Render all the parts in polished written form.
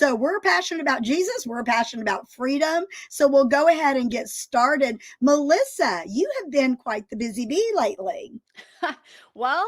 So we're passionate about Jesus. We're passionate about freedom. So we'll go ahead and get started. Melissa, you have been quite the busy bee lately. Well,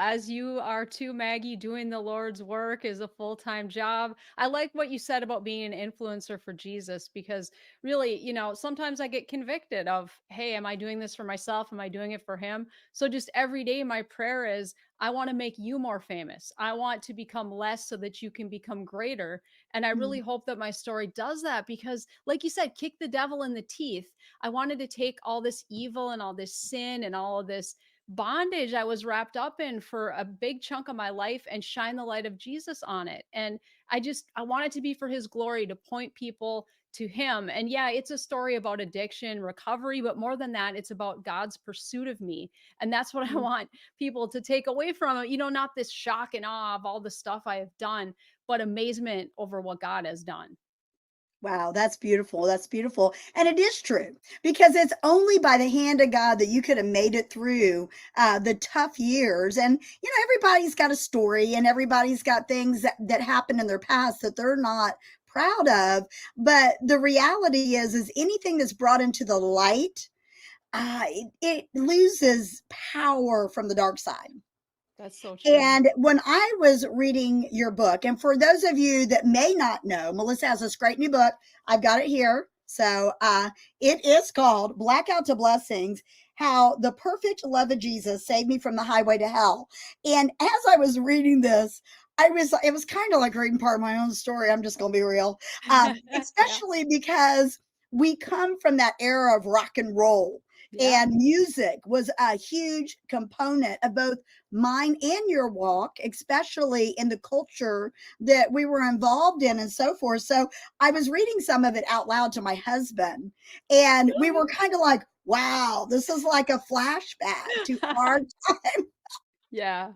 as you are too, Maggie, doing the Lord's work is a full time job. I like what you said about being an influencer for Jesus because really, sometimes I get convicted of, hey, am I doing this for myself? Am I doing it for Him? So just every day, my prayer is, I want to make you more famous. I want to become less so that you can become greater. And I really Mm, hope that my story does that because, like you said, kick the devil in the teeth. I wanted to take all this evil and all this sin and all of this bondage I was wrapped up in for a big chunk of my life and shine the light of Jesus on it. And I want it to be for his glory to point people to him. And yeah, it's a story about addiction, recovery, but more than that, it's about God's pursuit of me. And that's what I mm. want people to take away from it. Not this shock and awe of all the stuff I have done, but amazement over what God has done. Wow, that's beautiful. That's beautiful. And it is true because it's only by the hand of God that you could have made it through the tough years. And, everybody's got a story and everybody's got things that happened in their past that they're not proud of. But the reality is anything that's brought into the light, it loses power from the dark side. That's so true. And when I was reading your book, and for those of you that may not know, Melissa has this great new book. I've got it here. So it is called Blackout to Blessings: How the Perfect Love of Jesus Saved Me from the Highway to Hell. And as I was reading this, it was kind of like reading part of my own story. I'm just going to be real, Yeah. especially because we come from that era of rock and roll. Yeah. And music was a huge component of both mine and your walk, especially in the culture that we were involved in and so forth. So I was reading some of it out loud to my husband, and we Really? were kind of like, wow, this is like a flashback to our time. Yeah.